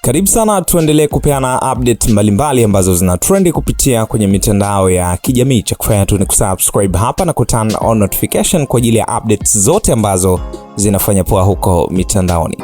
Karibu sana, tuendelee kupeana update mbalimbali ambazo zina trendi kupitia kwenye mitandao ya kijamii. Cha kufanya tu ni kusubscribe hapa na kuturn on notification kwa ajili ya updates zote ambazo zinafanya poa huko mitandaoni.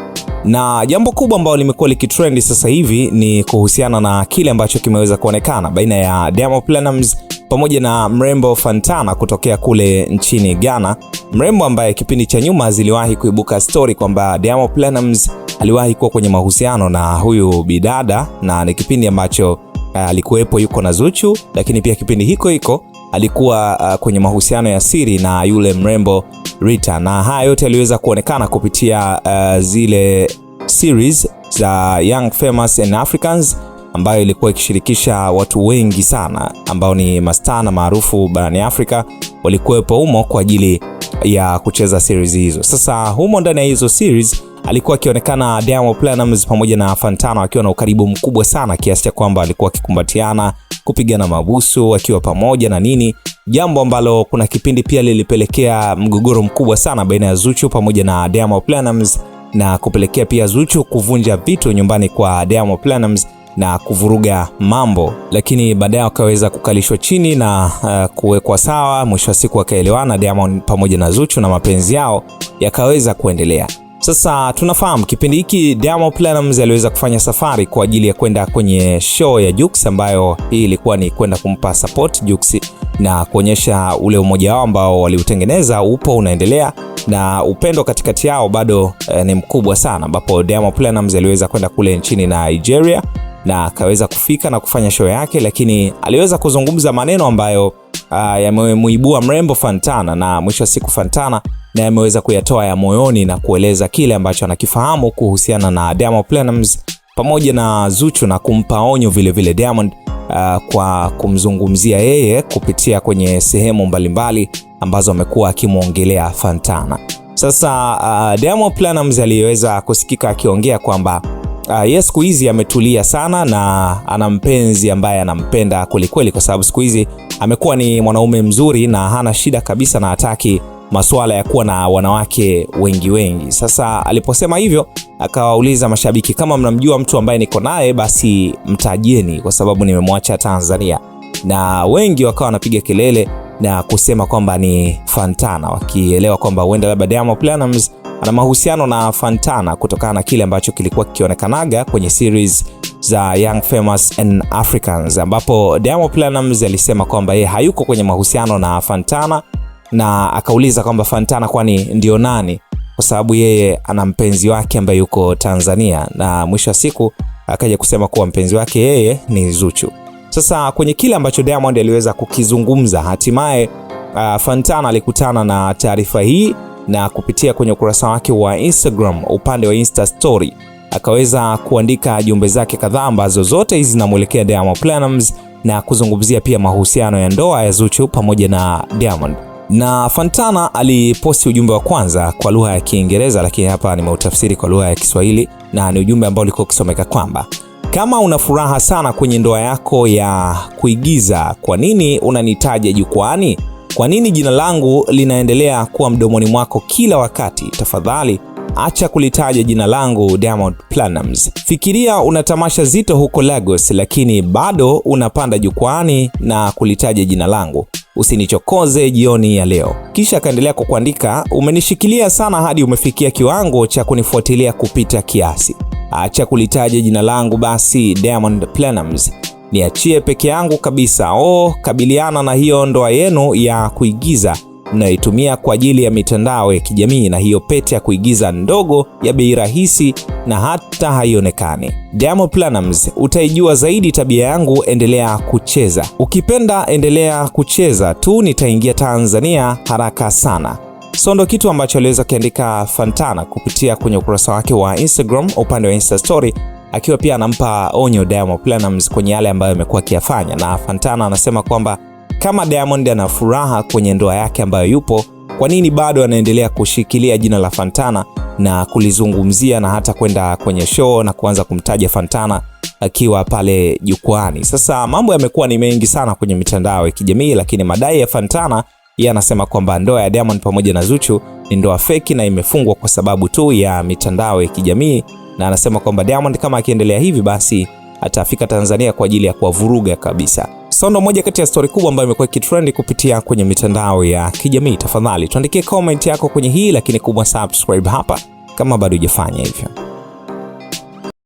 Na jambo kubwa ambalo limekuwa likitrendi sasa hivi ni kuhusiana na kile ambacho kimeweza kuonekana baina ya Diamond Platnumz pamoja na mrembo Fantana kutokea kule nchini Ghana. Mrembo ambaye kipindi cha nyuma ziliwahi kuibuka story kwamba Diamond Platnumz aliwahi kuwa kwenye mahusiano na huyu bidada, na ni kipindi ambacho alikuwepo yuko na Zuchu, lakini pia kipindi hiko alikuwa kwenye mahusiano ya siri na yule mrembo Rita. Na haya yote yaliweza kuonekana kupitia zile series za Young Famous and Africans ambayo ilikuwa ikishirikisha watu wengi sana ambao ni mastaa na maarufu barani Afrika, walikuwepo humo kwa ajili ya kucheza series hizo. Sasa humo ndani ya hizo series alikuwa akionekana Diamond Platnumz pamoja na Fantana wakiwa na ukaribu mkubwa sana kiasi cha kwamba alikuwa akikumbatiana, kupigana mabusu wakiwa pamoja na nini, jambo ambalo kuna kipindi pia lilipelekea mgogoro mkubwa sana baina ya Zuchu pamoja na Diamond Platnumz, na kupelekea pia Zuchu kuvunja vitu nyumbani kwa Diamond Platnumz na kuvuruga mambo, lakini baadaye wakaweza kukalishwa chini na kuwekwa sawa. Mwisho wa siku wakaelewana Diamond pamoja na Zuchu na mapenzi yao yakaweza kuendelea. Sasa tunafahamu kipindi hiki Diamond Platnumz aliweza kufanya safari kwa ajili ya kwenda kwenye show ya Jux, ambayo hii ilikuwa ni kwenda kumpa support Jux na kuonyesha ule umoja wao ambao waliutengeneza upo unaendelea, na upendo katikati yao bado ni mkubwa sana, ambapo Diamond Platnumz aliweza kwenda kule nchini Nigeria na akaweza kufika na kufanya show yake, lakini aliweza kuzungumza maneno ambayo yamemuibua mrembo Fantana, na mwisho wa siku Fantana na ameweza kuyatoa ya moyoni na kueleza kile ambacho anakifahamu kuhusiana na Diamond Platnumz pamoja na Zuchu, na kumpa onyo vile Diamond kwa kumzungumzia yeye kupitia kwenye sehemu mbalimbali ambazo amekuwa akimuongelea Fantana. Sasa Diamond Platnumz aliweza kusikika akiongea kwamba yes, siku hizi ametulia sana na ana mpenzi ambaye anampenda kweli, kwa sababu siku hizi amekuwa ni mwanaume mzuri na hana shida kabisa na hataki masuala ya kuwa na wanawake wengi. Sasa aliposema hivyo akawauliza mashabiki, kama mnamjua mtu ambaye niko naye basi mtajieni, kwa sababu nimemwacha Tanzania. Na wengi wakawa wanapiga kelele na kusema kwamba ni Fantana, wakielewa kwamba huenda labda Diamond Platnumz ana mahusiano na Fantana kutokana na kile ambacho kilikuwa kikionekanaga kwenye series za Young Famous and Africans, ambapo Diamond Platnumz alisema kwamba yeye hayuko kwenye mahusiano na Fantana, na akauliza kwamba Fantana kwani ndio nani, kwa sababu yeye ana mpenzi wake ambaye yuko Tanzania, na mwisho wa siku akaja kusema kuwa mpenzi wake yeye ni Zuchu. Sasa kwenye kile ambacho Diamond aliweza kukizungumza, hatimaye Fantana alikutana na taarifa hii, na kupitia kwenye ukurasa wake wa Instagram, upande wa Insta story, akaweza kuandika jumbe zake kadhaa ambazo zote hizi zinamuelekea Diamond Platnumz na kuzungumzia pia mahusiano ya ndoa ya Zuchu pamoja na Diamond. Na Fantana aliposti ujumbe wa kwanza kwa lugha ya Kiingereza, lakini hapa nimeutafsiri kwa lugha ya Kiswahili, na ni ujumbe ambao ulikuwa ukisomeka kwamba kama una furaha sana kwenye ndoa yako ya kuigiza, kwa nini unanitaja jukwani? Kwa nini jina langu linaendelea kuwa mdomoni mwako kila wakati? Tafadhali acha kulitaja jina langu Diamond Platnumz. Fikiria una tamasha zito huko Lagos, lakini bado unapanda jukwani na kulitaja jina langu. Usinichokoze jioni ya leo. Kisha akaendelea kwa kuandika, umenishikilia sana hadi umefikia kiwango cha kunifuatilia kupita kiasi. Acha kulitaja jina langu basi Diamond Platnumz. Niachie peke yangu kabisa. Kabiliana na hiyo ndoa yenu ya kuigiza mnayoitumia kwa ajili ya mitandao ya kijamii, na hiyo pete ya kuigiza ndogo ya bei rahisi na hata haionekani. Diamond Platnumz, utaijua zaidi tabia yangu, endelea kucheza. Ukipenda endelea kucheza tu, nitaingia Tanzania haraka sana. So ndo kitu ambacho aliweza kuandika Fantana kupitia kwenye ukurasa wake wa Instagram, upande wa Insta story, akiwa pia anampa onyo Diamond Platnumz kwenye yale ambayo amekuwa akiyafanya. Na Fantana anasema kwamba kama Diamond ana furaha kwenye ndoa yake ambayo yupo, kwa nini bado anaendelea kushikilia jina la Fantana na kulizungumzia na hata kwenda kwenye show na kuanza kumtaja Fantana akiwa pale jukwani? Sasa mambo yamekuwa ni mengi sana kwenye mitandao ya kijamii, lakini madai ya Fantana, yeye anasema kwamba ndoa ya Diamond pamoja na Zuchu ni ndoa feki na imefungwa kwa sababu tu ya mitandao ya kijamii, na anasema kwamba Diamond kama akiendelea hivi basi atafika Tanzania kwa ajili ya kuwavuruga kabisa. Ndo moja kati ya story kubwa ambayo imekuwa ikitrend kupitia kwenye mitandao ya kijamii. Tafadhali tuandikie comment yako kwenye hii, lakini kubwa subscribe hapa kama bado hujafanya hivyo.